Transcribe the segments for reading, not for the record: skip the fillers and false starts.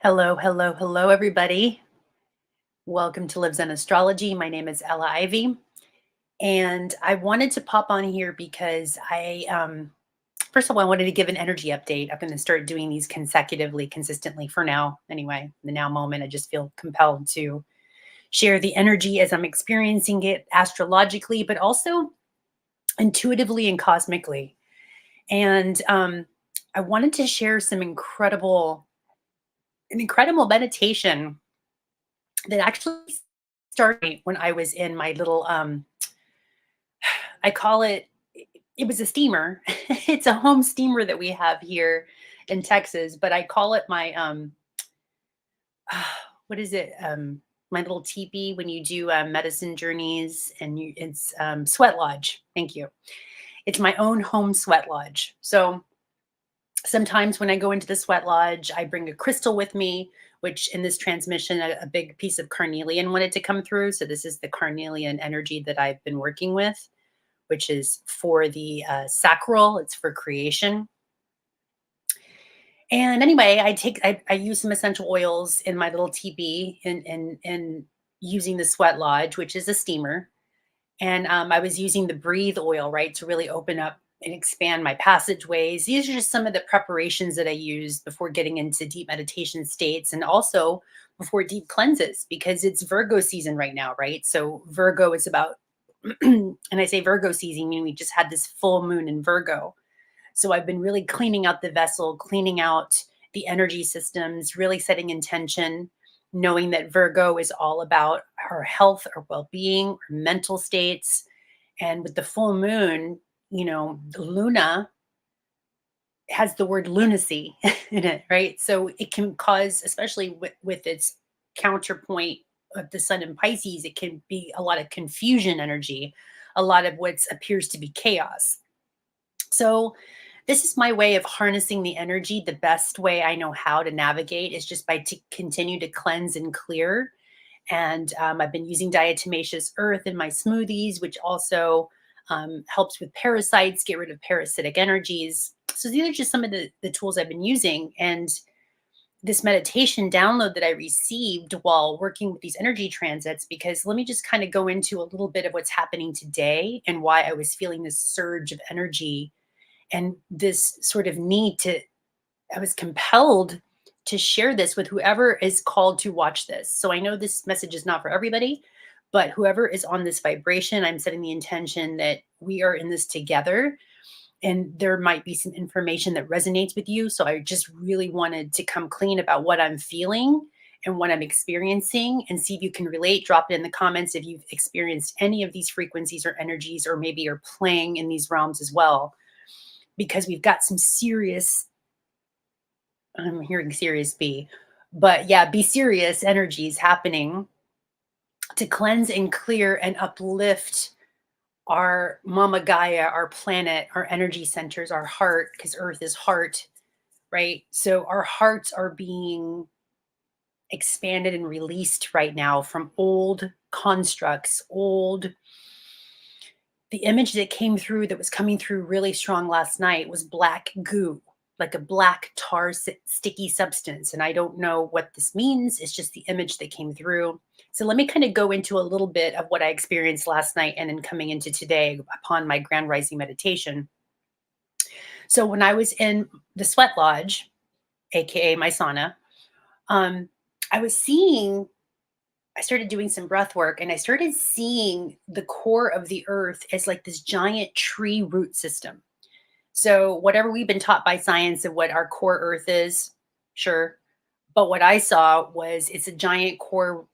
Hello, hello, hello, everybody. Welcome to livzenastrology. My name is Ella Ivy, and I wanted to pop on here because first of all, I wanted to give an energy update. I'm going to start doing these consecutively, consistently for now. Anyway, the now moment, I just feel compelled to share the energy as I'm experiencing it astrologically, but also intuitively and cosmically. And I wanted to share an incredible meditation that actually started when I was in my little I call it was a steamer. It's a home steamer that we have here in Texas, but I call it my what is it? My little teepee when you do medicine journeys and it's sweat lodge. Thank you. It's my own home sweat lodge. So sometimes when I go into the sweat lodge, I bring a crystal with me, which in this transmission, a big piece of carnelian wanted to come through. So this is the carnelian energy that I've been working with, which is for the sacral. It's for creation. And anyway, I use some essential oils in my little teepee and using the sweat lodge, which is a steamer. And I was using the breathe oil, right, to really open up and expand my passageways. These are just some of the preparations that I use before getting into deep meditation states and also before deep cleanses because it's Virgo season right now, right? So Virgo is about, and I say Virgo season, meaning we just had this full moon in Virgo. So I've been really cleaning out the vessel, cleaning out the energy systems, really setting intention, knowing that Virgo is all about our health, our well-being, our mental states. And with the full moon, the Luna has the word lunacy in it, right? So it can cause, especially with its counterpoint of the sun in Pisces, it can be a lot of confusion energy, a lot of what appears to be chaos. So this is my way of harnessing the energy. The best way I know how to navigate is just by continue to cleanse and clear. And I've been using diatomaceous earth in my smoothies, which also helps with parasites, get rid of parasitic energies. So these are just some of the tools I've been using. And this meditation download that I received while working with these energy transits, because let me just kind of go into a little bit of what's happening today and why I was feeling this surge of energy and this sort of I was compelled to share this with whoever is called to watch this. So I know this message is not for everybody, but whoever is on this vibration, I'm setting the intention that we are in this together and there might be some information that resonates with you. So I just really wanted to come clean about what I'm feeling and what I'm experiencing and see if you can relate. Drop it in the comments if you've experienced any of these frequencies or energies, or maybe you're playing in these realms as well, because we've got some serious, I'm hearing serious B, but yeah, be serious energies happening to cleanse and clear and uplift our Mama Gaia, our planet, our energy centers, our heart, because Earth is heart, right? So our hearts are being expanded and released right now from old constructs, the image that came through, that was coming through really strong last night, was black goo, like a black tar sticky substance. And I don't know what this means. It's just the image that came through. So let me kind of go into a little bit of what I experienced last night and then coming into today upon my grand rising meditation. So when I was in the sweat lodge, AKA my sauna, um, I started doing some breath work and I started seeing the core of the earth as like this giant tree root system. So whatever we've been taught by science of what our core earth is, sure. But what I saw was it's a giant core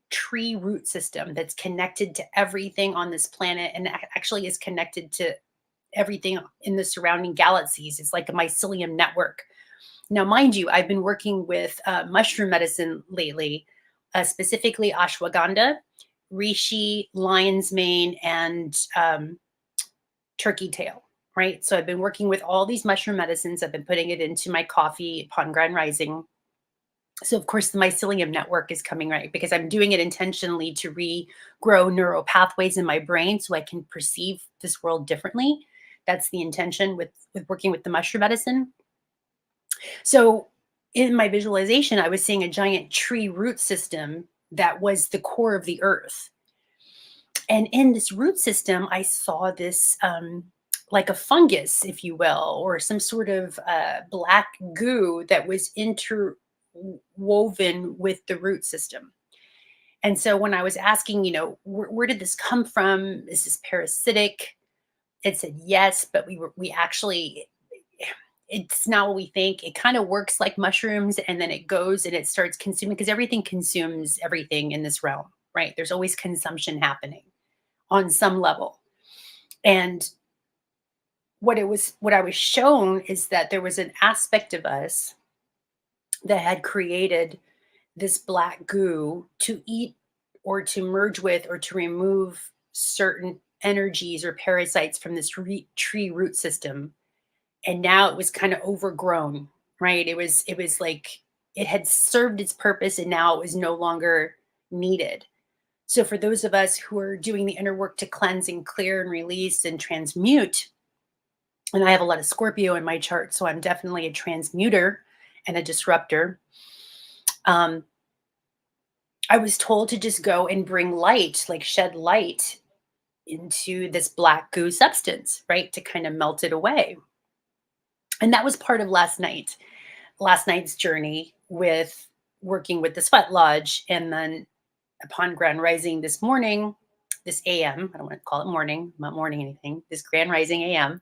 tree root system that's connected to everything on this planet and actually is connected to everything in the surrounding galaxies. It's like a mycelium network. Now, mind you, I've been working with mushroom medicine lately, specifically ashwagandha, reishi, lion's mane, and turkey tail, right? So I've been working with all these mushroom medicines. I've been putting it into my coffee upon grand rising. So of course the mycelium network is coming, right? Because I'm doing it intentionally to regrow neural pathways in my brain so I can perceive this world differently. That's the intention with working with the mushroom medicine. So in my visualization, I was seeing a giant tree root system that was the core of the earth. And in this root system, I saw this like a fungus, if you will, or some sort of black goo that was interwoven with the root system. And so when I was asking, where did this come from? Is this parasitic? It said yes, but we actually, it's not what we think. It kind of works like mushrooms, and then it goes and it starts consuming, because everything consumes everything in this realm, right? There's always consumption happening on some level. And what I was shown is that there was an aspect of us that had created this black goo to eat or to merge with or to remove certain energies or parasites from this tree root system. And now it was kind of overgrown, right? It was like it had served its purpose and now it was no longer needed. So for those of us who are doing the inner work to cleanse and clear and release and transmute, and I have a lot of Scorpio in my chart, so I'm definitely a transmuter and a disruptor. Um, I was told to just go and bring light, like shed light into this black goo substance, right? To kind of melt it away. And that was part of last night's journey with working with the sweat lodge. And then upon grand rising this morning, this AM, I don't want to call it morning, I'm not morning anything, this grand rising AM,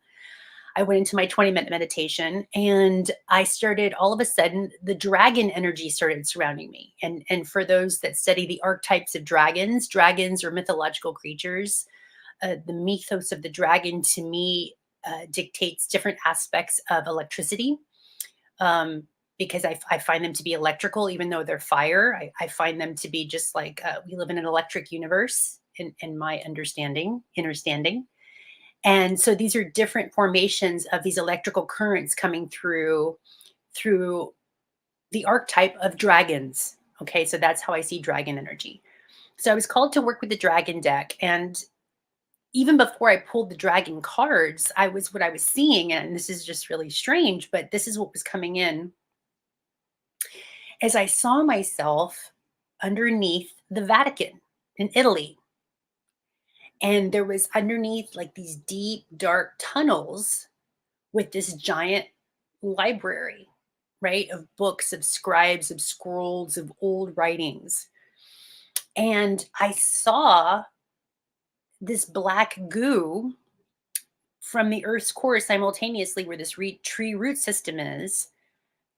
I went into my 20-minute meditation and I started, all of a sudden, the dragon energy started surrounding me. And for those that study the archetypes of dragons, dragons are mythological creatures. The mythos of the dragon to me dictates different aspects of electricity, because I find them to be electrical, even though they're fire. I find them to be just like we live in an electric universe in my understanding. And so these are different formations of these electrical currents coming through the archetype of dragons. Okay, so that's how I see dragon energy. So I was called to work with the dragon deck, and even before I pulled the dragon cards, what I was seeing, and this is just really strange, but this is what was coming in as I saw myself underneath the Vatican in Italy. And there was underneath like these deep, dark tunnels with this giant library, right? Of books, of scribes, of scrolls, of old writings. And I saw this black goo from the Earth's core simultaneously, where this tree root system is,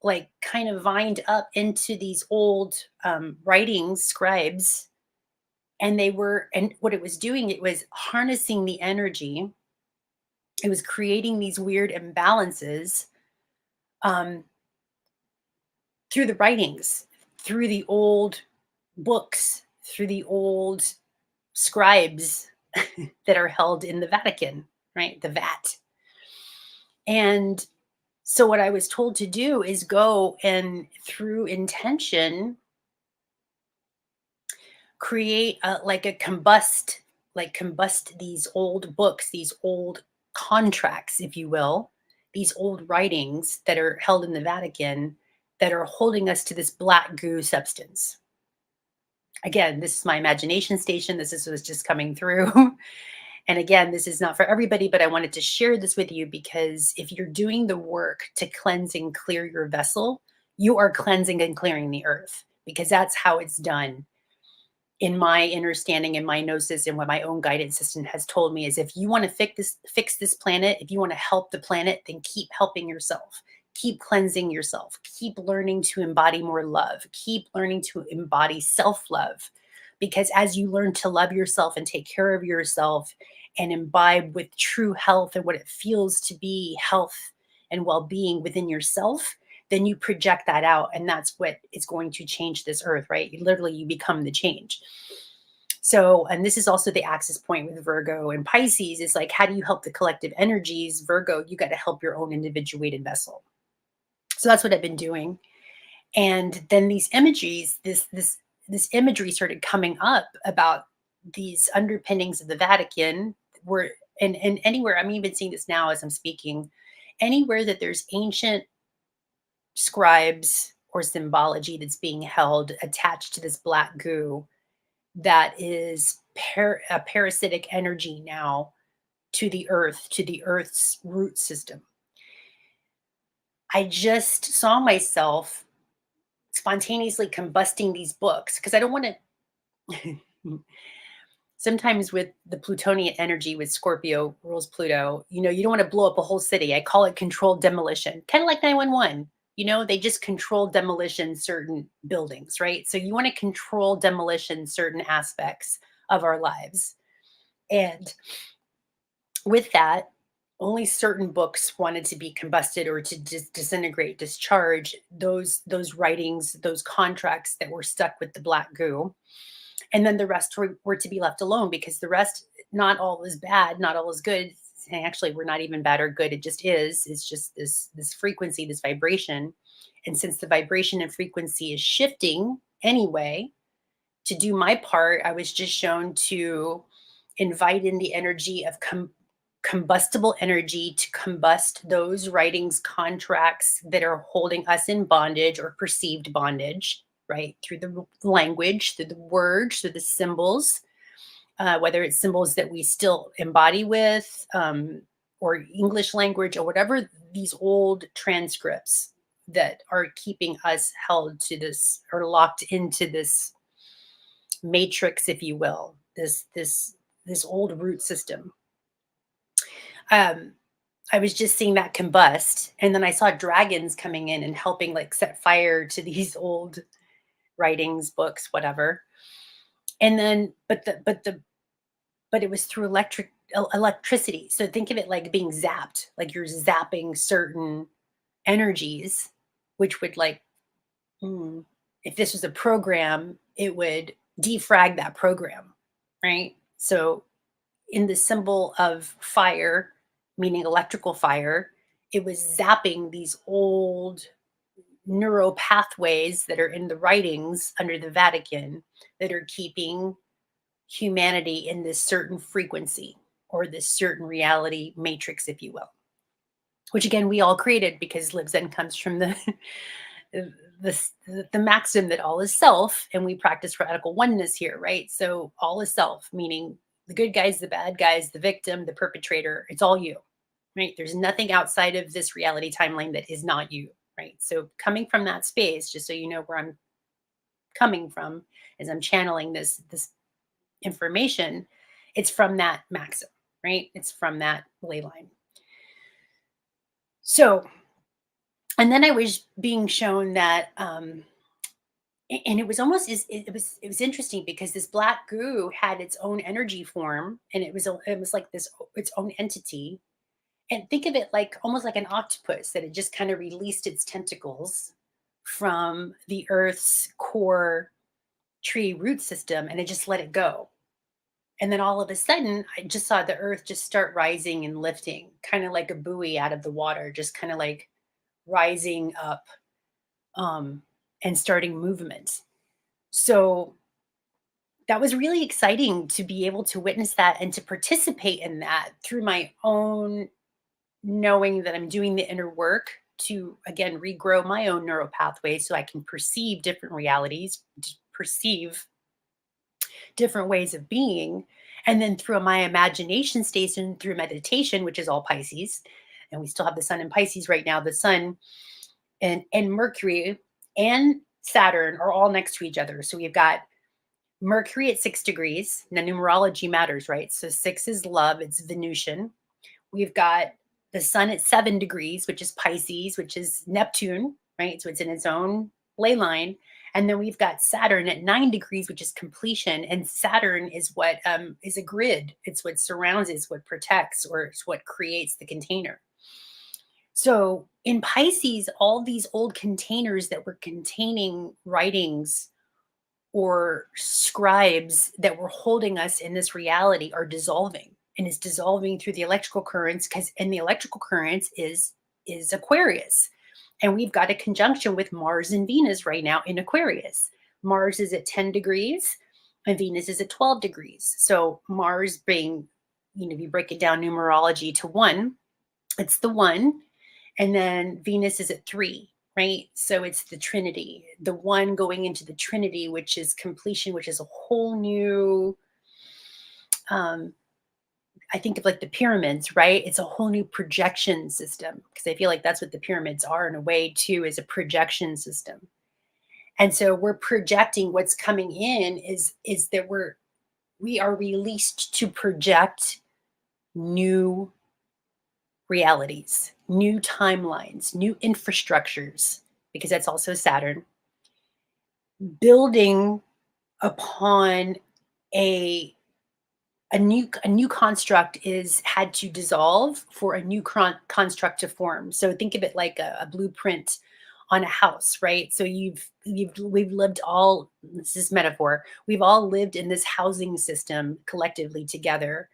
like kind of vined up into these old writings, scribes. And what it was doing, it was harnessing the energy. It was creating these weird imbalances um, through the writings, through the old books, through the old scribes that are held in the Vatican, right? The Vat. And so, what I was told to do is go and, through intention, create like a combust these old books, these old contracts, if you will, these old writings that are held in the Vatican that are holding us to this black goo substance. Again, this is my imagination station. Was just coming through. And again, this is not for everybody, but I wanted to share this with you because if you're doing the work to cleanse and clear your vessel, you are cleansing and clearing the earth, because that's how it's done in my understanding and my gnosis, and what my own guidance system has told me is, if you want to fix this planet, if you want to help the planet, then keep helping yourself. Keep cleansing yourself. Keep learning to embody more love. Keep learning to embody self-love. Because as you learn to love yourself and take care of yourself and imbibe with true health and what it feels to be health and well-being within yourself, then you project that out, and that's what is going to change this earth, right? Literally, you become the change. So, and this is also the axis point with Virgo and Pisces. It's like, how do you help the collective energies? Virgo, you got to help your own individuated vessel. So that's what I've been doing. And then these imageries, this imagery started coming up about these underpinnings of the Vatican, where and anywhere, I'm even seeing this now as I'm speaking, anywhere that there's ancient scribes or symbology that's being held attached to this black goo that is a parasitic energy now to the earth, to the earth's root system. I just saw myself spontaneously combusting these books because I don't want to. Sometimes with the Plutonian energy with Scorpio rules Pluto, you don't want to blow up a whole city. I call it controlled demolition, kind of like 911. They just control demolition certain buildings, right? So you want to control demolition certain aspects of our lives. And with that, only certain books wanted to be combusted or to disintegrate, discharge those writings, those contracts that were stuck with the black goo. And then the rest were to be left alone because the rest, not all is bad, not all is good. And actually, we're not even bad or good. It just is. It's just this frequency, this vibration. And since the vibration and frequency is shifting anyway, to do my part, I was just shown to invite in the energy of combustible energy to combust those writings, contracts that are holding us in bondage or perceived bondage, right? Through the language, through the words, through the symbols, whether it's symbols that we still embody with, or English language, or whatever, these old transcripts that are keeping us held to this or locked into this matrix, if you will, this old root system. I was just seeing that combust, and then I saw dragons coming in and helping like set fire to these old writings, books, whatever. And then, but it was through electricity. So think of it like being zapped, like you're zapping certain energies, which would if this was a program, it would defrag that program, right? So in the symbol of fire, meaning electrical fire, it was zapping these old neural pathways that are in the writings under the Vatican that are keeping humanity in this certain frequency or this certain reality matrix, if you will, which again, we all created because Libzen comes from the maxim that all is self, and we practice radical oneness here, right? So all is self, meaning the good guys, the bad guys, the victim, the perpetrator, it's all you, right? There's nothing outside of this reality timeline that is not you, right? So coming from that space, just so you know where I'm coming from as I'm channeling this information, it's from that maxim, right? It's from that ley line. So, and then I was being shown that and it was almost it was interesting because this black goo had its own energy form, and it was like this its own entity. And think of it like almost like an octopus that had just kind of released its tentacles from the earth's core tree root system, and it just let it go. And then all of a sudden I just saw the earth just start rising and lifting, kind of like a buoy out of the water, just kind of like rising up, and starting movement. So that was really exciting to be able to witness that and to participate in that through my own knowing that I'm doing the inner work to, again, regrow my own neural pathways so I can perceive different realities, perceive different ways of being. And then through my imagination station, through meditation, which is all Pisces, and we still have the sun in Pisces right now, the sun and Mercury and Saturn are all next to each other. So we've got Mercury at 6 degrees. Now, numerology matters, right? So 6 is love, it's Venusian. We've got the sun at 7 degrees, which is Pisces, which is Neptune, right? So it's in its own ley line. And then we've got Saturn at 9 degrees, which is completion. And Saturn is what is a grid. It's what surrounds, it's what protects, or it's what creates the container. So in Pisces, all these old containers that were containing writings or scribes that were holding us in this reality are dissolving, and is dissolving through the electrical currents, and the electrical currents is Aquarius. And we've got a conjunction with Mars and Venus right now in Aquarius. Mars is at 10 degrees and Venus is at 12 degrees. So Mars being, if you break it down numerology to 1, it's the 1. And then Venus is at 3. right? So it's the Trinity, the one going into the Trinity, which is completion, which is a whole new, um, I think of like the pyramids, right? It's a whole new projection system because I feel like that's what the pyramids are in a way too, is a projection system. And so we're projecting what's coming in is that we are released to project new realities, new timelines, new infrastructures, because that's also Saturn, building upon a a new construct is had to dissolve for a new construct to form. So think of it like a blueprint on a house, right? So we've lived all, this is metaphor, we've all lived in this housing system collectively together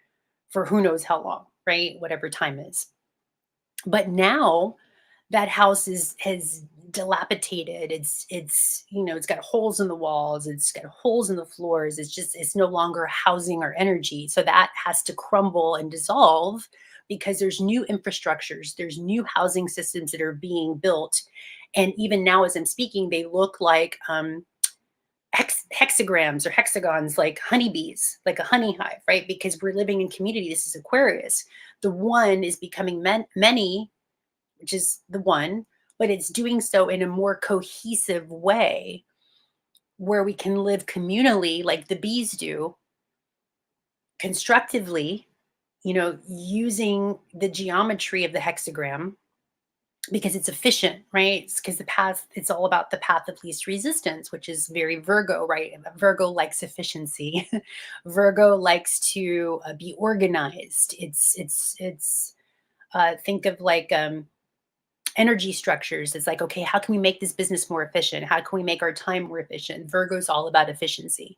for who knows how long, right? Whatever time is. But now that house is has dilapidated. It's got holes in the walls, it's got holes in the floors. It's no longer housing our energy. So that has to crumble and dissolve because there's new infrastructures, there's new housing systems that are being built. And even now, as I'm speaking, they look like hexagrams or hexagons, like honeybees, like a honey hive, right? Because we're living in community. This is Aquarius. The one is becoming many, which is the one, but it's doing so in a more cohesive way where we can live communally like the bees do, constructively, using the geometry of the hexagram because it's efficient, right? It's because the path, it's all about the path of least resistance, which is very Virgo, right? Virgo likes efficiency. Virgo likes to be organized. Think of like, energy structures. It's like, okay, how can we make this business more efficient? How can we make our time more efficient? Virgo's all about efficiency.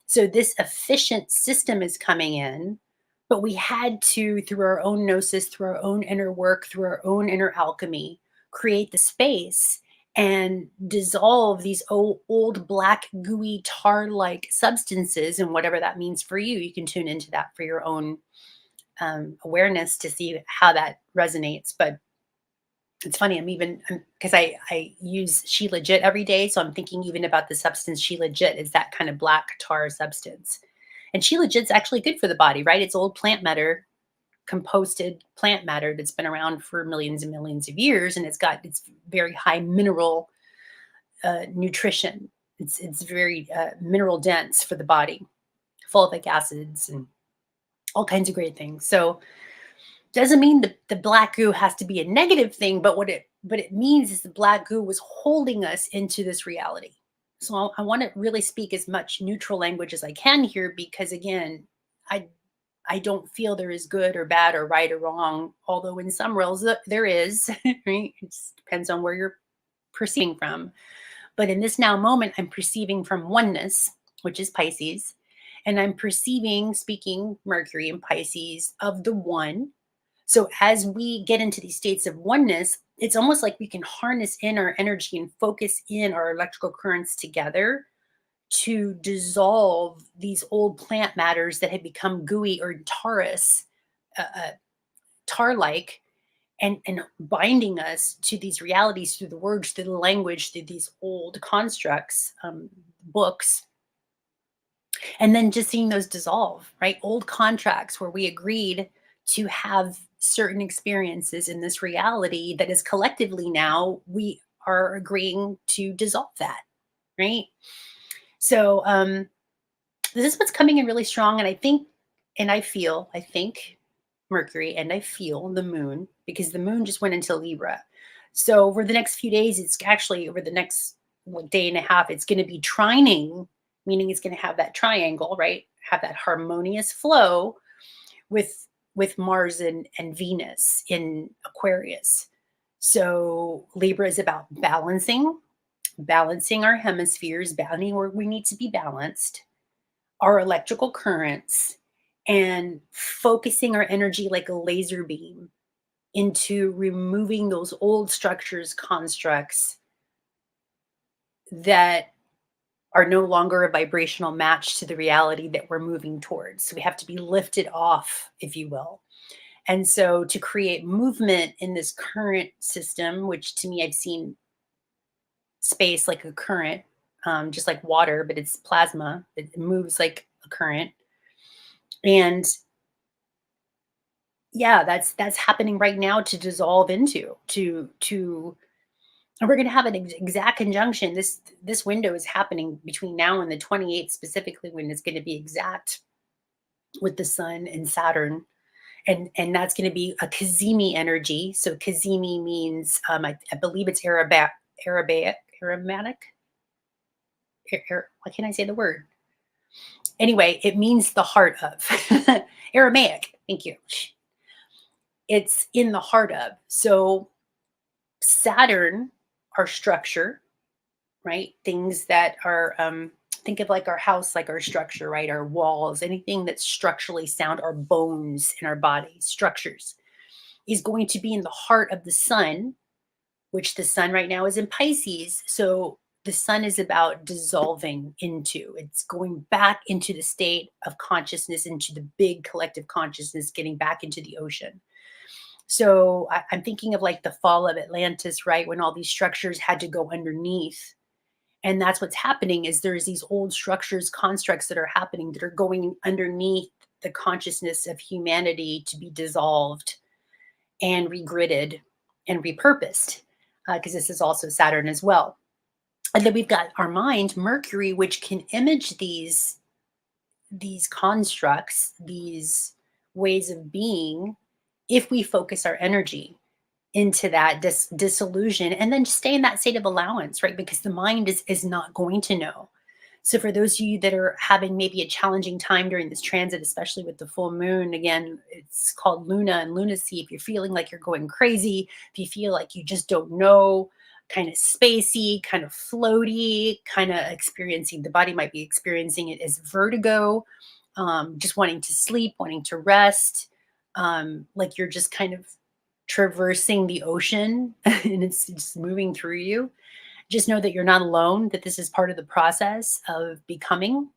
So this efficient system is coming in, but we had to, through our own gnosis, through our own inner work, through our own inner alchemy, create the space and dissolve these old black gooey tar like substances. And whatever that means for you, you can tune into that for your own awareness to see how that resonates. But it's funny, because I use She Legit every day, so I'm thinking even about the substance She Legit is that kind of black tar substance. And She Legit's actually good for the body, right? It's old plant matter, composted plant matter that's been around for millions and millions of years, and it's very high mineral nutrition. It's very mineral dense for the body, fulvic acids and all kinds of great things. So doesn't mean the black goo has to be a negative thing, but what it means is the black goo was holding us into this reality. So I want to really speak as much neutral language as I can here, because again, I I don't feel there is good or bad or right or wrong, although in some realms there is, right? It just depends on where you're perceiving from. But in this now moment, I'm perceiving from oneness, which is Pisces, and I'm perceiving, speaking Mercury in Pisces, of the one. So as we get into these states of oneness, it's almost like we can harness in our energy and focus in our electrical currents together to dissolve these old plant matters that had become gooey or tar-like, and binding us to these realities through the words, through the language, through these old constructs, books, and then just seeing those dissolve, right? Old contracts where we agreed to have certain experiences in this reality that is collectively now we are agreeing to dissolve that, right? So this is what's coming in really strong. And I think, and I think Mercury and I feel the moon, because the moon just went into Libra. So over the next few days, it's actually over the next day and a half, it's going to be trining, meaning it's going to have that triangle, right? Have that harmonious flow with Mars and Venus in Aquarius. So Libra is about balancing our hemispheres, balancing where we need to be balanced, our electrical currents, and focusing our energy like a laser beam into removing those old structures, constructs that are no longer a vibrational match to the reality that we're moving towards. So we have to be lifted off, if you will. And so to create movement in this current system, which to me I've seen space like a current, just like water, but it's plasma. It moves like a current. And yeah, that's happening right now to dissolve into, to and we're going to have an exact conjunction. This window is happening between now and the 28th, specifically when it's going to be exact with the sun and Saturn. And that's going to be a Cazimi energy. So Cazimi means I believe it's Aramaic. Why can't I say the word? Anyway, it means the heart of Aramaic. Thank you. It's in the heart of. So Saturn, our structure, right? Things that are, think of like our house, like our structure, right? Our walls, anything that's structurally sound, our bones in our body, structures, is going to be in the heart of the sun, which the sun right now is in Pisces. So the sun is about dissolving into, it's going back into the state of consciousness, into the big collective consciousness, getting back into the ocean. So I'm thinking of like the fall of Atlantis, right? When all these structures had to go underneath. And that's what's happening is there's these old structures, constructs that are happening that are going underneath the consciousness of humanity to be dissolved and regridded and repurposed, because this is also Saturn as well. And then we've got our mind, Mercury, which can image these constructs, these ways of being, if we focus our energy into that dissolution and then stay in that state of allowance, right? Because the mind is not going to know. So for those of you that are having maybe a challenging time during this transit, especially with the full moon, again, it's called Luna and lunacy. If you're feeling like you're going crazy, if you feel like you just don't know, kind of spacey, kind of floaty, kind of experiencing, the body might be experiencing it as vertigo, just wanting to sleep, wanting to rest, like you're just kind of traversing the ocean and it's just moving through you. Just know that you're not alone, that this is part of the process of becoming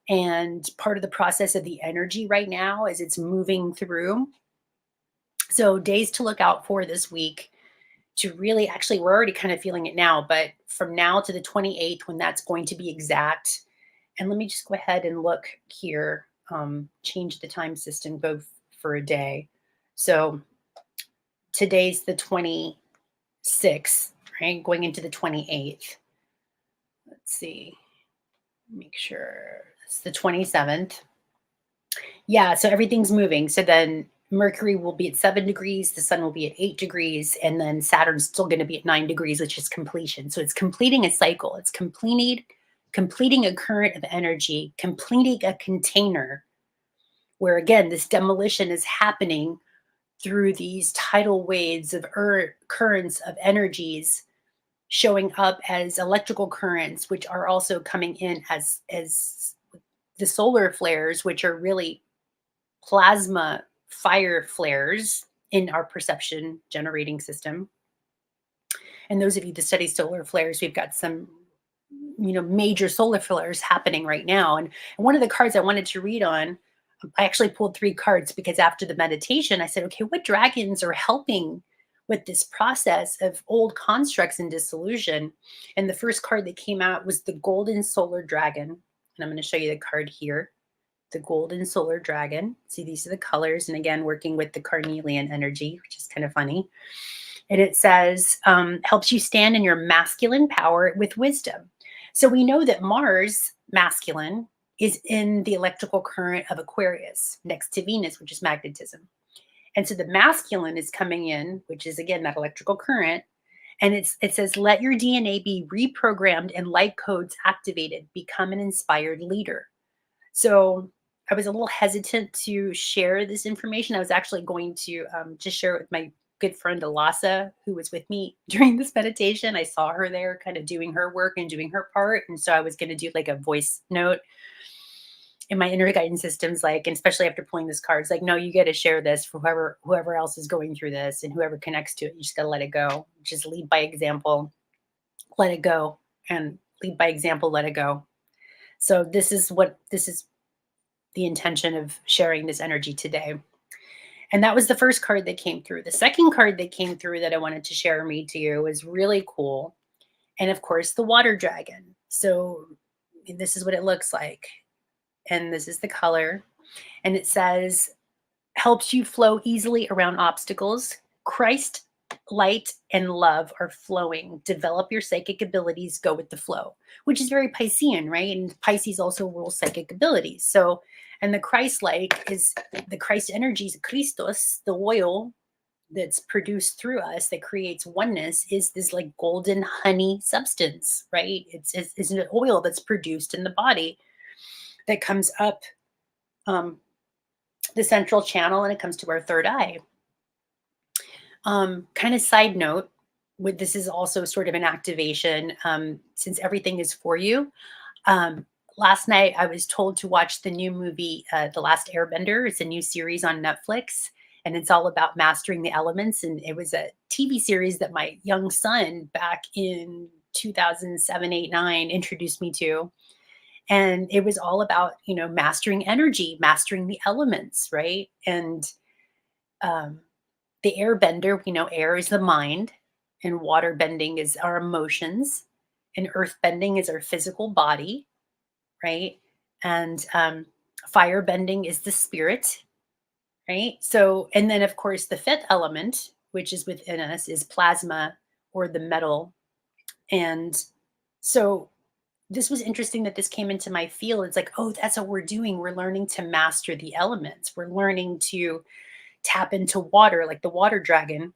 and part of the process of the energy right now as it's moving through. So days to look out for this week to really, actually, we're already kind of feeling it now, but from now to the 28th, when that's going to be exact. And let me just go ahead and look here, change the time system, go for a day. So today's the 26th, right? Going into the 28th. Let's see. Make sure it's the 27th. Yeah, so everything's moving. So then Mercury will be at 7 degrees, the sun will be at 8 degrees, and then Saturn's still going to be at 9 degrees, which is completion. So it's completing a cycle. It's completing a current of energy, completing a container where, again, this demolition is happening through these tidal waves of currents of energies showing up as electrical currents, which are also coming in as the solar flares, which are really plasma fire flares in our perception generating system. And those of you that study solar flares, we've got some, major solar flares happening right now. And one of the cards I wanted to read on, I actually pulled 3 cards because after the meditation, I said, okay, what dragons are helping with this process of old constructs and dissolution? And the first card that came out was the Golden Solar Dragon. And I'm going to show you the card here. The Golden Solar Dragon. See, these are the colors. And again, working with the carnelian energy, which is kind of funny. And it says, helps you stand in your masculine power with wisdom. So we know that Mars, masculine, is in the electrical current of Aquarius next to Venus, which is magnetism. And so the masculine is coming in, which is, again, that electrical current. And it says, let your DNA be reprogrammed and light codes activated. Become an inspired leader. So I was a little hesitant to share this information. I was actually going to just share it with my good friend Alasa, who was with me during this meditation. I saw her there kind of doing her work and doing her part. And so I was going to do like a voice note. And my inner guidance system's like, and especially after pulling this card, it's like, no, you got to share this for whoever else is going through this and whoever connects to it. You just got to let it go. Just lead by example, let it go, and lead by example, let it go. So this is the intention of sharing this energy today. And that was the first card that came through. The second card that came through that I wanted to share and read to you is really cool. And of course, the water dragon. So this is what it looks like. And this is the color. And it says, helps you flow easily around obstacles. Christ, light, and love are flowing. Develop your psychic abilities, go with the flow, which is very Piscean, right? And Pisces also rules psychic abilities. So, and the Christ like is the Christ energies, Christos, the oil that's produced through us that creates oneness is this like golden honey substance, right? It's an oil that's produced in the body that comes up the central channel and it comes to our third eye. Kind of side note, with this is also sort of an activation since everything is for you. Last night I was told to watch the new movie, The Last Airbender. It's a new series on Netflix, and it's all about mastering the elements. And it was a TV series that my young son back in 2007, 8, 9 introduced me to. And it was all about, mastering energy, mastering the elements, right? And um, the airbender, we know air is the mind, and water bending is our emotions, and earth bending is our physical body, right? And fire bending is the spirit, right? So, and then of course, the fifth element, which is within us, is plasma or the metal. And so, this was interesting that this came into my field. It's like, oh, that's what we're doing. We're learning to master the elements. We're learning to tap into water, like the water dragon.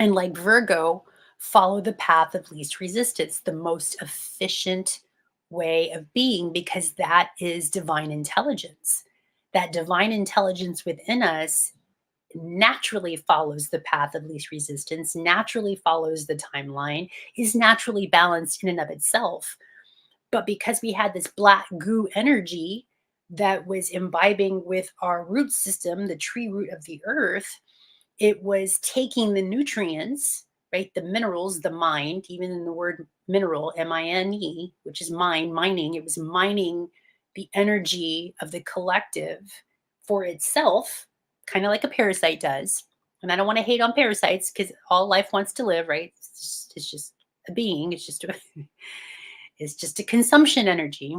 And like Virgo, follow the path of least resistance, the most efficient way of being, because that is divine intelligence. That divine intelligence within us naturally follows the path of least resistance, naturally follows the timeline, is naturally balanced in and of itself. But because we had this black goo energy that was imbibing with our root system, the tree root of the earth, it was taking the nutrients, right? The minerals, the mind, even in the word mineral, M-I-N-E, which is mining, it was mining the energy of the collective for itself, kind of like a parasite does. And I don't want to hate on parasites because all life wants to live, right? It's just a being. It's just a consumption energy.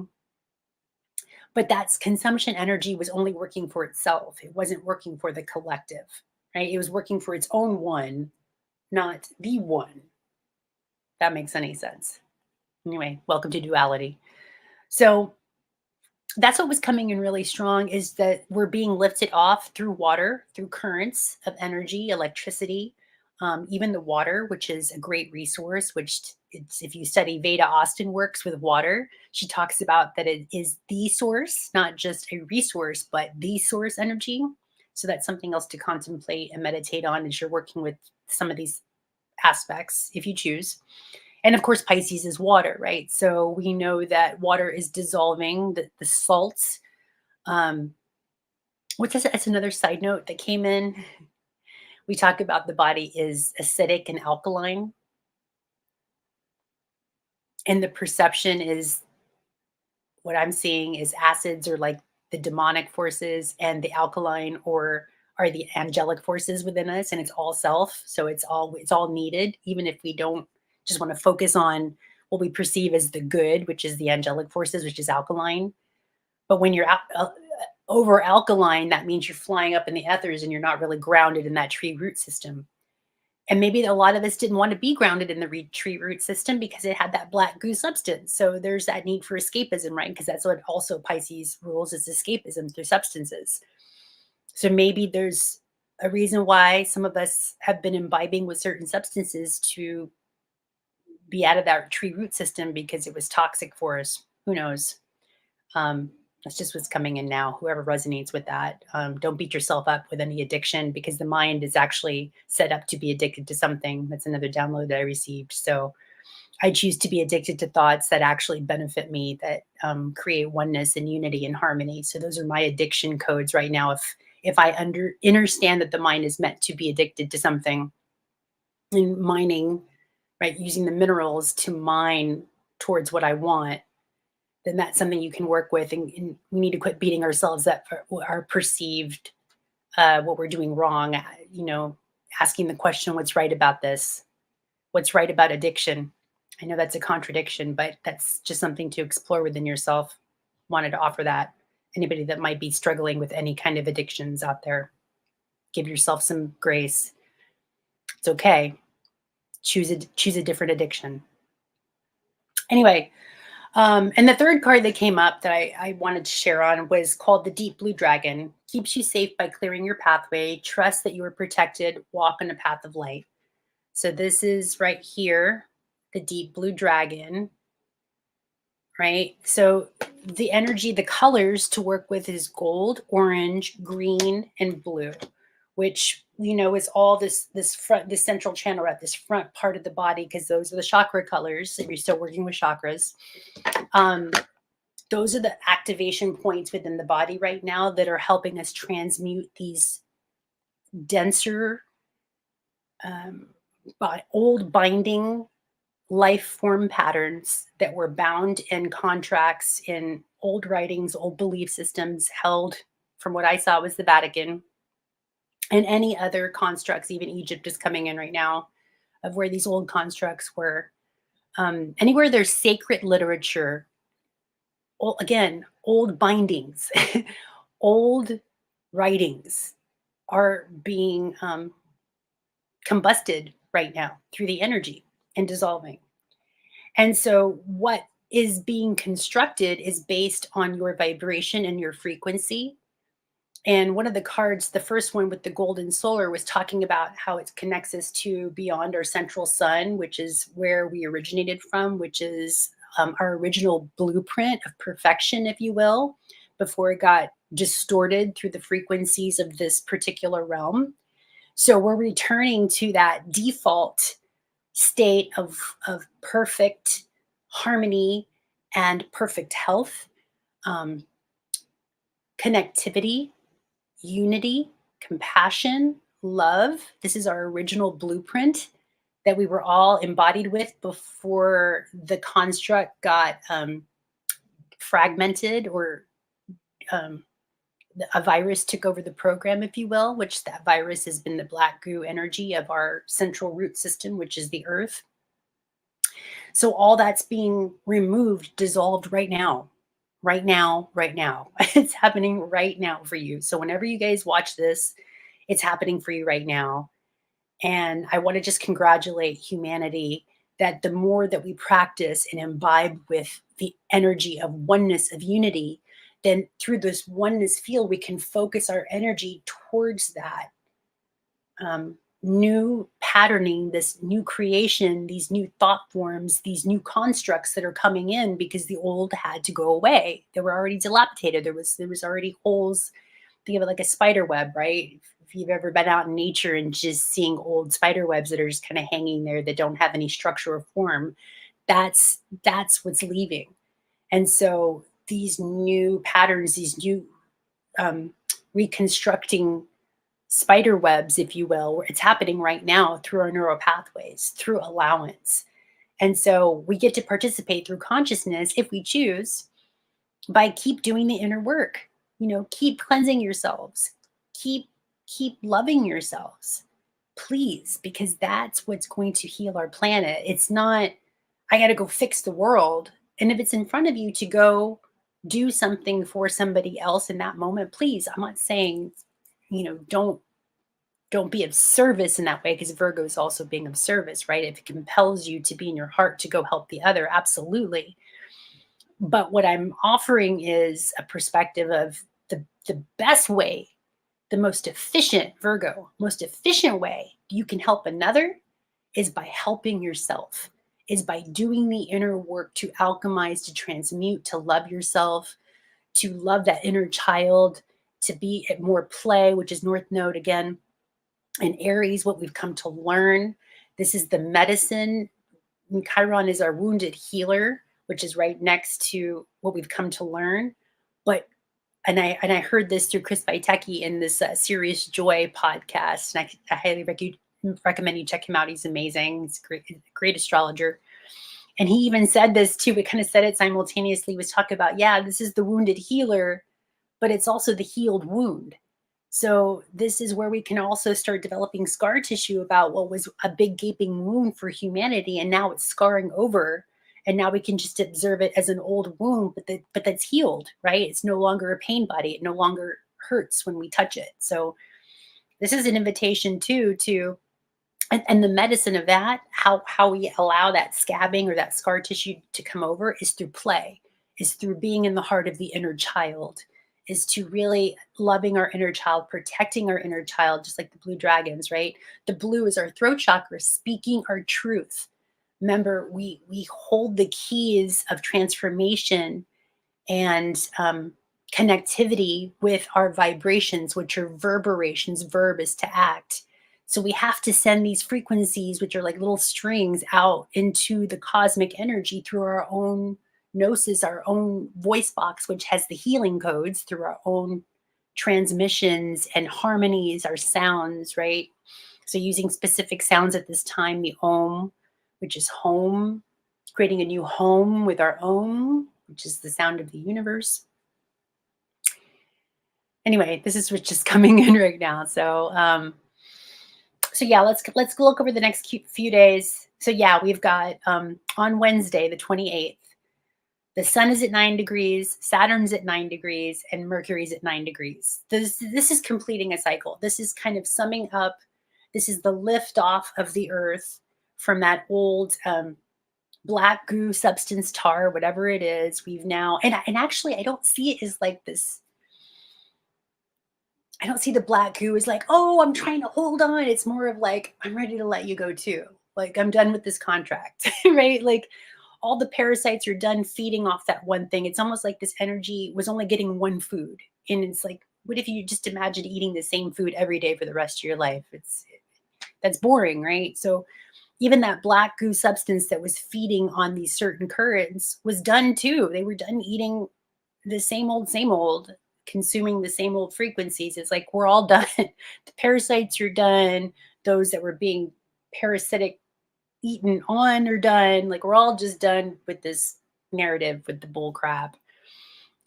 But that consumption energy was only working for itself. It wasn't working for the collective, right? It was working for its own one, not the one. That makes any sense. Anyway, welcome to duality. So that's what was coming in really strong, is that we're being lifted off through water, through currents of energy, electricity, even the water, which is a great resource, which it's, if you study Veda Austin works with water, she talks about that it is the source, not just a resource, but the source energy. So that's something else to contemplate and meditate on as you're working with some of these aspects, if you choose. And of course, Pisces is water, right? So we know that water is dissolving the salts. What's this? That's another side note that came in. We talk about the body is acidic and alkaline. And the perception is, what I'm seeing is acids are like the demonic forces, and the alkaline or are the angelic forces within us, and it's all self. So it's all needed, even if we don't just want to focus on what we perceive as the good, which is the angelic forces, which is alkaline. But when you're over alkaline, that means you're flying up in the ethers and you're not really grounded in that tree root system. And maybe a lot of us didn't want to be grounded in the tree root system because it had that black goo substance. So there's that need for escapism, right? Because that's what also Pisces rules, is escapism through substances. So maybe there's a reason why some of us have been imbibing with certain substances to be out of that tree root system because it was toxic for us. Who knows? That's just what's coming in now. Whoever resonates with that, don't beat yourself up with any addiction, because the mind is actually set up to be addicted to something. That's another download that I received. So I choose to be addicted to thoughts that actually benefit me, that create oneness and unity and harmony. So those are my addiction codes right now. If I understand that the mind is meant to be addicted to something, and mining, right, using the minerals to mine towards what I want, then that's something you can work with. And we need to quit beating ourselves up for our perceived, what we're doing wrong. Asking the question, what's right about this? What's right about addiction? I know that's a contradiction, but that's just something to explore within yourself. Wanted to offer that. Anybody that might be struggling with any kind of addictions out there, give yourself some grace. It's okay. Choose a different addiction. Anyway, and the third card that came up that I wanted to share on was called the Deep Blue Dragon. Keeps you safe by clearing your pathway. Trust that you are protected. Walk on a path of light. So this is right here, the Deep Blue Dragon, right? So the energy, the colors to work with is gold, orange, green, and blue, which is all this central channel, right? This front part of the body, because those are the chakra colors. If you're still working with chakras, those are the activation points within the body right now that are helping us transmute these denser, old binding life form patterns that were bound in contracts, in old writings, old belief systems held from what I saw was the Vatican and any other constructs. Even Egypt is coming in right now, of where these old constructs were. Anywhere there's sacred literature, again, old bindings, old writings are being combusted right now through the energy and dissolving. And so what is being constructed is based on your vibration and your frequency. And one of the cards, the first one with the golden solar, was talking about how it connects us to beyond our central sun, which is where we originated from, which is our original blueprint of perfection, if you will, before it got distorted through the frequencies of this particular realm. So we're returning to that default state of perfect harmony and perfect health, connectivity, unity, compassion, love. This is our original blueprint that we were all embodied with before the construct got fragmented, or a virus took over the program, if you will, which that virus has been the black goo energy of our central root system, which is the earth. So all that's being removed, dissolved right now, right now, right now. It's happening right now for you. So whenever you guys watch this, it's happening for you right now. And I want to just congratulate humanity that the more that we practice and imbibe with the energy of oneness, of unity, then through this oneness field, we can focus our energy towards that new patterning, this new creation, these new thought forms, these new constructs that are coming in, because the old had to go away. They were already dilapidated. There was already holes. Think of it like a spider web, right? If you've ever been out in nature and just seeing old spider webs that are just kind of hanging there that don't have any structure or form, that's what's leaving. And so these new patterns, these new reconstructing spider webs, if you will, it's happening right now through our neural pathways, through allowance. And so we get to participate through consciousness, if we choose, by keep doing the inner work. Keep cleansing yourselves, keep loving yourselves, please, because that's what's going to heal our planet. It's not, I got to go fix the world. And if it's in front of you to go do something for somebody else in that moment, please, I'm not saying, don't be of service in that way, because Virgo is also being of service, right? If it compels you to be in your heart to go help the other, absolutely. But what I'm offering is a perspective of the best way, the most efficient, Virgo, most efficient way you can help another is by helping yourself, is by doing the inner work to alchemize, to transmute, to love yourself, to love that inner child, to be at more play, which is North Node again. And Aries, what we've come to learn. This is the medicine. And Chiron is our wounded healer, which is right next to what we've come to learn. But and I heard this through Chris Vitecki in this Serious Joy podcast, and I highly recommend you check him out. He's amazing. He's a great astrologer. And he even said this too. We kind of said it simultaneously. Was talk about, yeah, this is the wounded healer, but it's also the healed wound. So this is where we can also start developing scar tissue about what was a big gaping wound for humanity, and now it's scarring over. And now we can just observe it as an old wound, but that's healed, right? It's no longer a pain body. It no longer hurts when we touch it. So this is an invitation too to and the medicine of that, how we allow that scabbing or that scar tissue to come over is through play, is through being in the heart of the inner child, is to really loving our inner child, protecting our inner child, just like the blue dragons, right? The blue is our throat chakra, speaking our truth. Remember, we hold the keys of transformation and connectivity with our vibrations, which are verbrations. Verb is to act. So we have to send these frequencies, which are like little strings, out into the cosmic energy through our own gnosis, our own voice box, which has the healing codes through our own transmissions and harmonies, our sounds, right? So using specific sounds at this time, the Om, which is home, creating a new home with our Om, which is the sound of the universe. Anyway, this is what's just coming in right now. So yeah, let's look over the next few days. So yeah, we've got on Wednesday, the 28th, the sun is at 9 degrees, Saturn's at 9 degrees, and Mercury's at 9 degrees. This is completing a cycle. This is kind of summing up. This is the lift off of the earth from that old black goo substance, tar, whatever it is. We've now, and actually I don't see it as like this. I don't see the black goo as like, oh, I'm trying to hold on. It's more of like, I'm ready to let you go too. Like, I'm done with this contract, right? Like, all the parasites are done feeding off that one thing. It's almost like this energy was only getting one food. And it's like, what if you just imagine eating the same food every day for the rest of your life? That's boring, right? So even that black goo substance that was feeding on these certain currents was done too. They were done eating the same old, consuming the same old frequencies. It's like we're all done. The parasites are done. Those that were being parasitic eaten on are done. Like we're all just done with this narrative with the bull crap.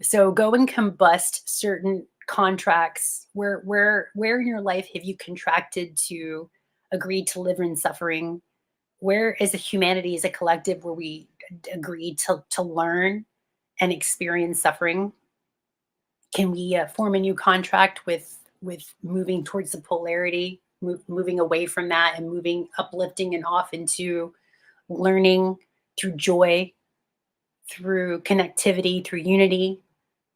So go and combust certain contracts. Where in your life have you contracted to agree to live in suffering? Where as a humanity, as a collective, where we agreed to learn and experience suffering? Can we form a new contract with moving towards the polarity, moving away from that and moving uplifting and off into learning through joy, through connectivity, through unity?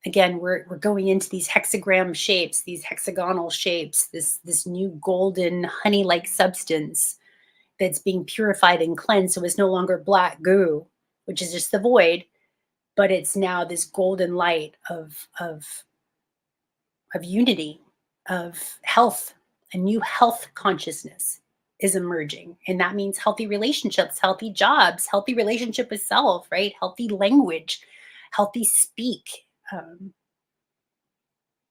Again, we're going into these hexagram shapes, these hexagonal shapes, this new golden honey-like substance that's being purified and cleansed. So it's no longer black goo, which is just the void, but it's now this golden light of unity, of health. A new health consciousness is emerging. And that means healthy relationships, healthy jobs, healthy relationship with self, right? Healthy language, healthy speak,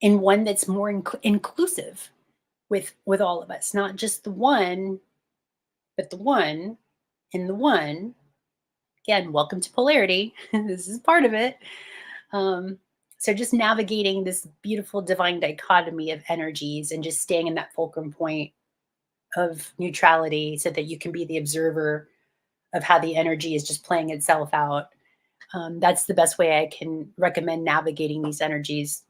in one that's more inclusive with all of us, not just the one, but the one in the one. Again, welcome to polarity. This is part of it. So just navigating this beautiful divine dichotomy of energies and just staying in that fulcrum point of neutrality so that you can be the observer of how the energy is just playing itself out. That's the best way I can recommend navigating these energies.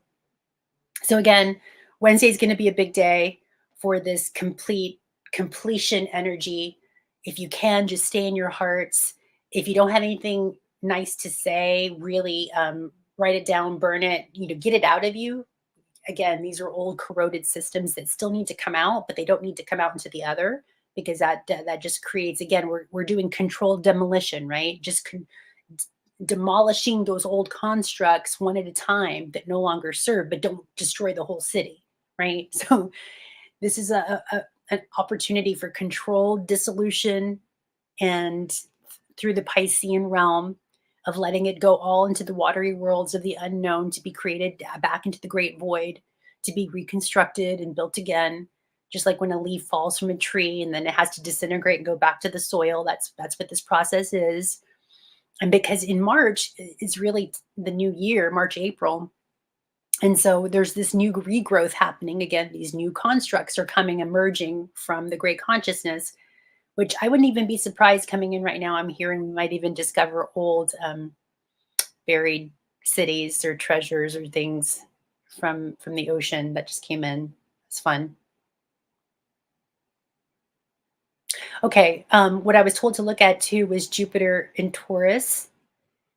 So again, Wednesday is going to be a big day for this completion energy. If you can, just stay in your hearts. If you don't have anything nice to say, really write it down, burn it, get it out of you. Again, these are old corroded systems that still need to come out, but they don't need to come out into the other, because that just creates, again, we're doing controlled demolition, right? Just demolishing those old constructs one at a time that no longer serve, but don't destroy the whole city, right? So this is an opportunity for controlled dissolution, and through the Piscean realm of letting it go all into the watery worlds of the unknown, to be created back into the great void, to be reconstructed and built again. Just like when a leaf falls from a tree and then it has to disintegrate and go back to the soil. That's what this process is. And because in March is really the new year, March, April, And so there's this new regrowth happening. Again, these new constructs are coming, emerging from the great consciousness, which I wouldn't even be surprised coming in right now. I'm hearing we might even discover old buried cities or treasures or things from the ocean that just came in. It's fun. Okay, what I was told to look at too was Jupiter in Taurus,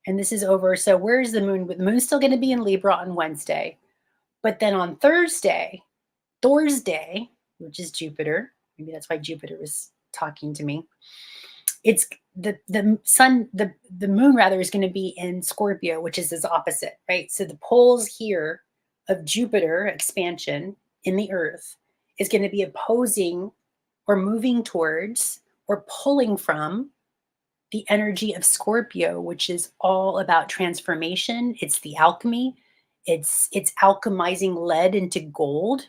and this is over. So where's the moon? The moon's still going to be in Libra on Wednesday, but then on Thursday, which is Jupiter. Maybe that's why Jupiter was talking to me. It's the moon rather is going to be in Scorpio, which is its opposite, right? So the poles here of Jupiter expansion in the earth is going to be opposing or moving towards or pulling from the energy of Scorpio, which is all about transformation. It's the alchemy. It's alchemizing lead into gold.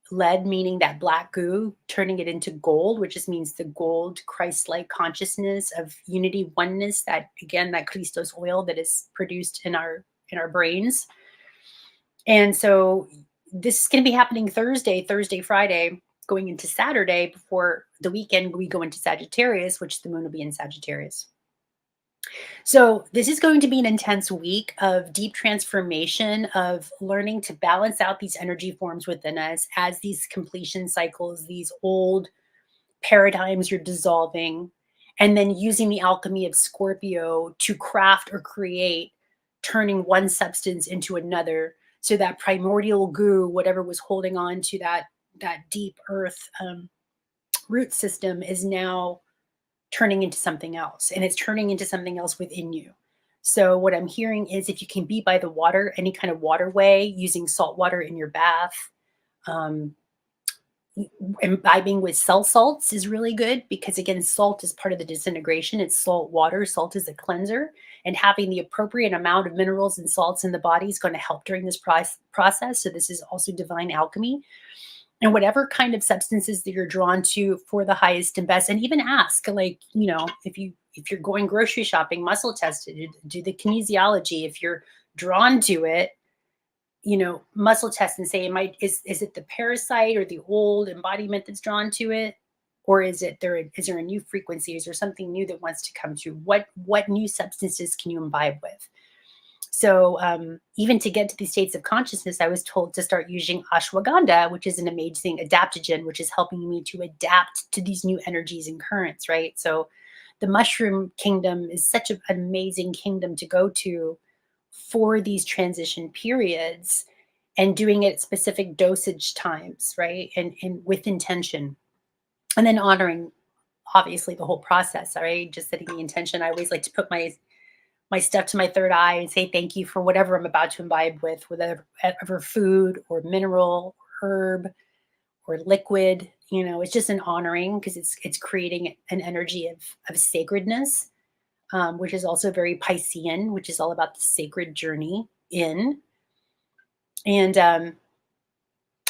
Lead meaning that black goo, turning it into gold, which just means the gold Christ-like consciousness of unity, oneness, that again, that Christos oil that is produced in our brains. And so this is going to be happening Thursday, Friday, going into Saturday. Before the weekend, we go into Sagittarius, which the moon will be in Sagittarius. So this is going to be an intense week of deep transformation, of learning to balance out these energy forms within us as these completion cycles, these old paradigms you're dissolving, and then using the alchemy of Scorpio to craft or create, turning one substance into another. So that primordial goo, whatever was holding on to that deep earth root system, is now turning into something else, and it's turning into something else within you. So what I'm hearing is if you can be by the water, any kind of waterway, using salt water in your bath, um, imbibing with salts is really good, because again, salt is part of the disintegration. It's salt water. Salt is a cleanser, and having the appropriate amount of minerals and salts in the body is going to help during this process. So this is also divine alchemy. And whatever kind of substances that you're drawn to for the highest and best, and even ask, like, if you're going grocery shopping, muscle test it, do the kinesiology. If you're drawn to it, muscle test and say, is it the parasite or the old embodiment that's drawn to it? Or is there a new frequency? Is there something new that wants to come through? What new substances can you imbibe with? So even to get to these states of consciousness, I was told to start using ashwagandha, which is an amazing adaptogen, which is helping me to adapt to these new energies and currents, right? So the mushroom kingdom is such an amazing kingdom to go to for these transition periods, and doing it at specific dosage times, right? And with intention. And then honoring, obviously, the whole process, all right? Just setting the intention. I always like to put my stuff to my third eye and say thank you for whatever I'm about to imbibe with, whatever food or mineral or herb or liquid. It's just an honoring, because it's creating an energy of sacredness, which is also very Piscean, which is all about the sacred journey in. And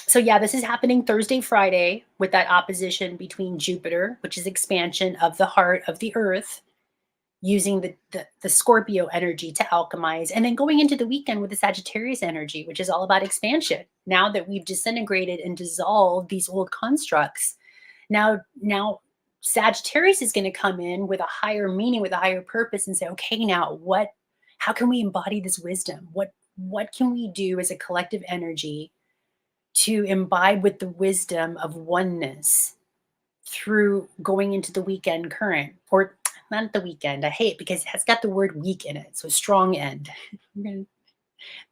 so yeah, this is happening Thursday, Friday, with that opposition between Jupiter, which is expansion of the heart of the earth, using the Scorpio energy to alchemize, and then going into the weekend with the Sagittarius energy, which is all about expansion. Now that we've disintegrated and dissolved these old constructs, now Sagittarius is going to come in with a higher meaning, with a higher purpose, and say, okay, now how can we embody this wisdom? What can we do as a collective energy to imbibe with the wisdom of oneness through going into the weekend current, or not the weekend. I hate, because it has got the word weak in it. So strong end, the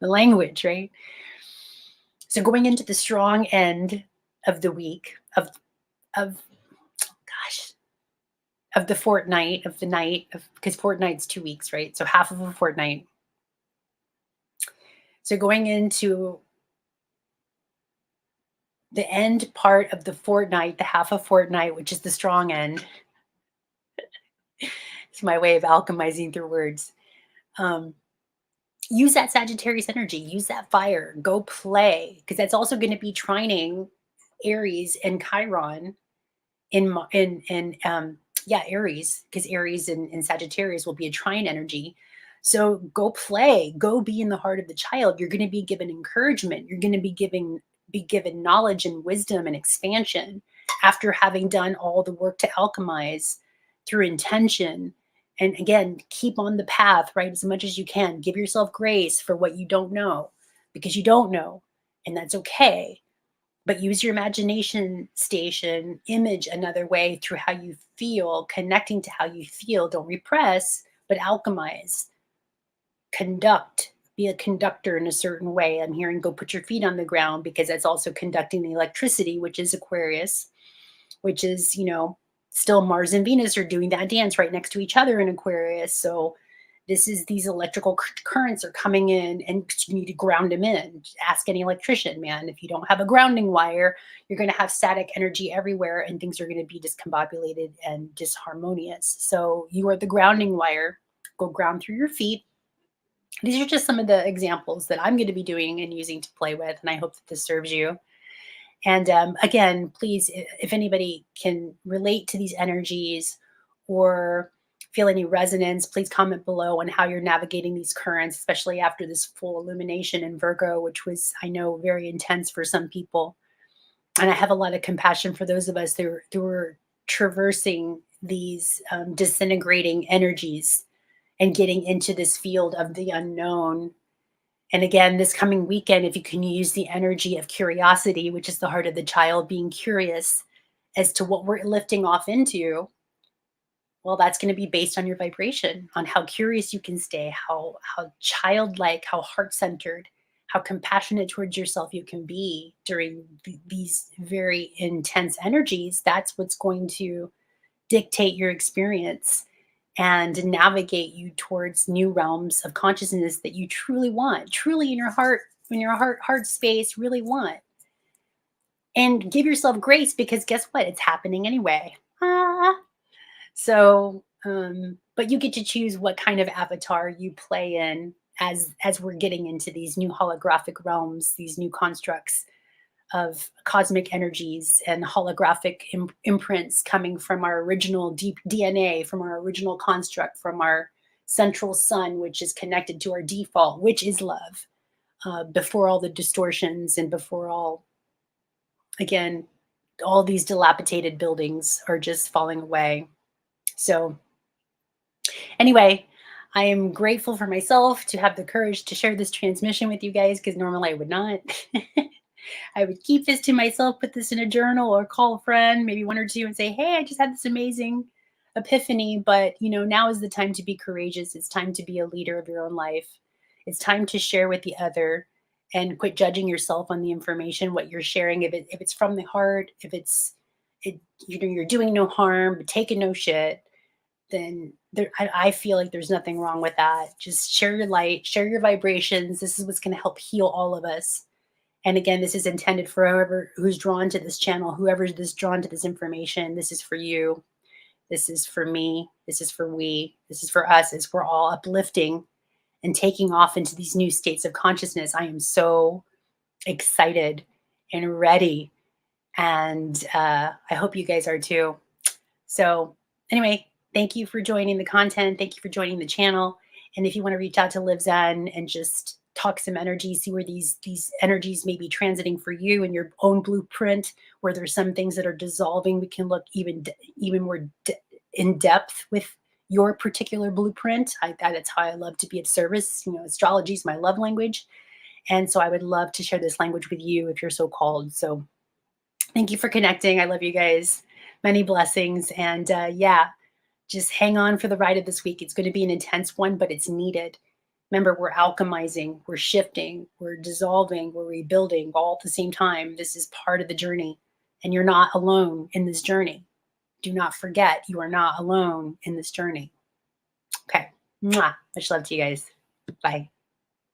language, right? So going into the strong end of the week of gosh, of the fortnight, of the night of, because fortnight's 2 weeks, right? So half of a fortnight. So going into the end part of the fortnight, the half a fortnight, which is the strong end. It's my way of alchemizing through words. Use that Sagittarius energy, use that fire, go play, because that's also going to be trining Aries and Chiron in Aries, because Aries and Sagittarius will be a trine energy. So go play, go be in the heart of the child. You're going to be given encouragement. You're going to be given knowledge and wisdom and expansion after having done all the work to alchemize through intention. And again, keep on the path, right? As much as you can. Give yourself grace for what you don't know, because you don't know, and that's okay. But use your imagination station, image another way through how you feel, connecting to how you feel. Don't repress, but alchemize, conduct, be a conductor in a certain way. I'm hearing go put your feet on the ground, because that's also conducting the electricity, which is Aquarius, which is, still Mars and Venus are doing that dance right next to each other in Aquarius. So this is, these electrical currents are coming in, and you need to ground them in. Ask any electrician, man. If you don't have a grounding wire, you're going to have static energy everywhere, and things are going to be discombobulated and disharmonious. So you are the grounding wire. Go ground through your feet. These are just some of the examples that I'm going to be doing and using to play with, and I hope that this serves you. And again, please, if anybody can relate to these energies or feel any resonance, please comment below on how you're navigating these currents, especially after this full illumination in Virgo, which was, I know, very intense for some people. And I have a lot of compassion for those of us who are traversing these disintegrating energies and getting into this field of the unknown. And again, this coming weekend, if you can use the energy of curiosity, which is the heart of the child, being curious as to what we're lifting off into, well, that's going to be based on your vibration, on how curious you can stay, how childlike, how heart-centered, how compassionate towards yourself you can be during these very intense energies. That's what's going to dictate your experience and navigate you towards new realms of consciousness that you truly want, truly in your heart space, really want. And give yourself grace, because guess what? It's happening anyway. So, but you get to choose what kind of avatar you play in as we're getting into these new holographic realms, these new constructs of cosmic energies and holographic imprints coming from our original deep DNA, from our original construct, from our central sun, which is connected to our default, which is love, before all the distortions and before all, again, all these dilapidated buildings are just falling away. So anyway, I am grateful for myself to have the courage to share this transmission with you guys, because normally I would not. I would keep this to myself, put this in a journal, or call a friend, maybe one or two, and say, hey, I just had this amazing epiphany. But, now is the time to be courageous. It's time to be a leader of your own life. It's time to share with the other and quit judging yourself on the information, what you're sharing. If it's from the heart, if you're doing no harm, but taking no shit, then I feel like there's nothing wrong with that. Just share your light, share your vibrations. This is what's going to help heal all of us. And again, this is intended for whoever who's drawn to this channel, whoever's drawn to this information. This is for you. This is for me. This is for we. This is for us, as we're all uplifting and taking off into these new states of consciousness. I am so excited and ready. And I hope you guys are too. So anyway, thank you for joining the content. Thank you for joining the channel. And if you want to reach out to LiveZen and just talk some energy, see where these energies may be transiting for you in your own blueprint, where there's some things that are dissolving, we can look even more in depth with your particular blueprint. That's how I love to be of service. Astrology is my love language. And so I would love to share this language with you if you're so called. So thank you for connecting. I love you guys. Many blessings. And yeah, just hang on for the ride of this week. It's going to be an intense one, but it's needed. Remember, we're alchemizing, we're shifting, we're dissolving, we're rebuilding all at the same time. This is part of the journey, and you're not alone in this journey. Do not forget, you are not alone in this journey. Okay. Mwah. Much love to you guys. Bye.